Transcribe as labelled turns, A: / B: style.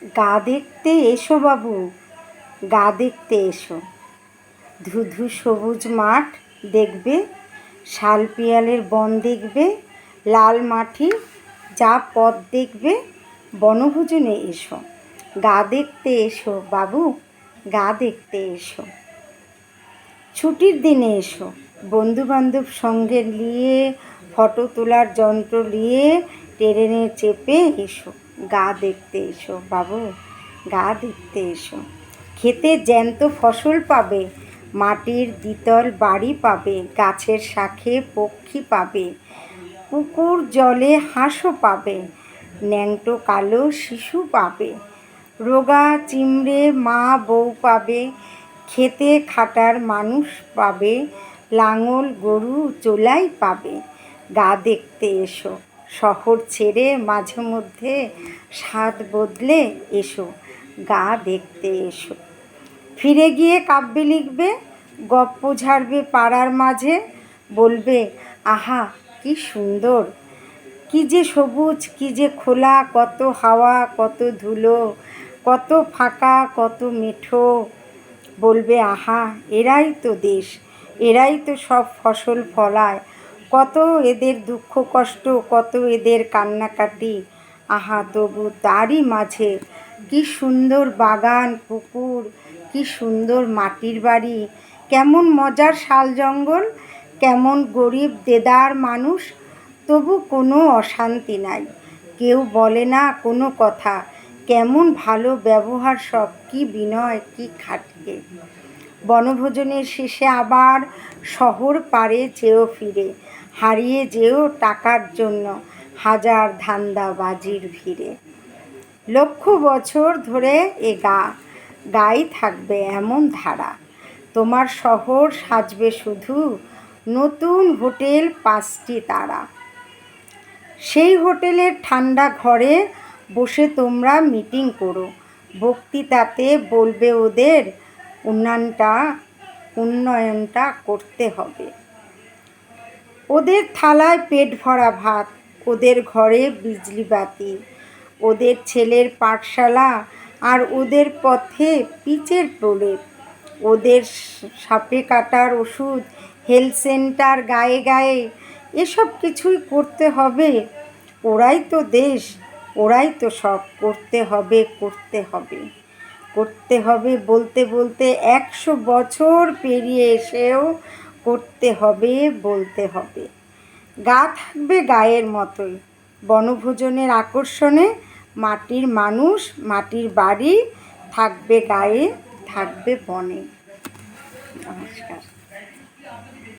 A: গা দেখতে এসো বাবু, গা দেখতে এসো। ধুধু সবুজ মাঠ দেখবে, শাল পিয়ালের বন দেখবে, লাল মাটি যা পথ দেখবে, বনভোজনে এসো। গা দেখতে এসো বাবু, গা দেখতে এসো। ছুটির দিনে এসো, বন্ধুবান্ধব সঙ্গে নিয়ে, ফটো তোলার যন্ত্র নিয়ে ট্রেনে চেপে এসো। গা দেখতে এসো বাবু, গা দেখতে এসো। খেতে জ্যান্ত ফসল পাবে, মাটির দ্বিতল বাড়ি পাবে, গাছের শাখে পক্ষী পাবে, পুকুর জলে হাঁসও পাবে, ন্যাংটো কালো শিশু পাবে, রোগা চিমড়ে মা বউ পাবে, খেতে খাটার মানুষ পাবে, লাঙল গরু চোলাই পাবে। গা দেখতে এসো, শহর ছেড়ে মাঝে মধ্যে স্বাদ বদলে এসো। গা দেখতে এসো। ফিরে গিয়ে কাব্য লিখবে, গপ্প ঝাড়বে পাড়ার মাঝে, বলবে আহা কি সুন্দর, কি যে সবুজ, কি যে খোলা, কত হাওয়া, কত ধুলো, কত ফাঁকা, কত মেঠো। বলবে আহা এরাই তো দেশ, এরাই তো সব ফসল ফলায়, কত এদের দুঃখ কষ্ট, কত এদের কান্নাকাটি। আহা তবু তারই মাঝে কি সুন্দর বাগান পুকুর, কি সুন্দর মাটির বাড়ি, কেমন মজার শাল জঙ্গল, কেমন গরিব দেদার মানুষ, তবু কোনো অশান্তি নাই, কেউ বলে না কোনো কথা, কেমন ভালো ব্যবহার সব, কি বিনয়, কি খাটে। বনভোজনের শেষে আবার শহর পাড়ে যেও ফিরে, হারিয়ে যেও টাকার জন্য হাজার ধান্দাবাজির ভিড়ে। লক্ষ বছর ধরে এ গাই থাকবে এমন ধারা, তোমার শহর সাজবে শুধু নতুন হোটেল 5টি তারা। সেই হোটেলের ঠান্ডা ঘরে বসে তোমরা মিটিং করো, বক্তৃতাতে বলবে ওদের উন্নয়নটা করতে হবে। ওদের থালায় পেট ভরা ভাত, ওদের ঘরে বিজলি বাতি, ওদের ছেলের পাঠশালা আর ওদের পথে পিচের প্রলেপ, ওদের সাপে কাটার ওষুধ, হেলথ সেন্টার গায়ে গায়ে, এসব কিছুই করতে হবে। ওরাই তো দেশ, ওরাই তো সব, করতে হবে করতে হবে করতে হবে বলতে বলতে 100 বছর পেরিয়ে এসেও করতে হবে বলতে হবে। গা থাকবে গায়ের মতোই, বনভোজনের আকর্ষণে মাটির মানুষ, মাটির বাড়ি থাকবে গায়ে, থাকবে বনে। নমস্কার।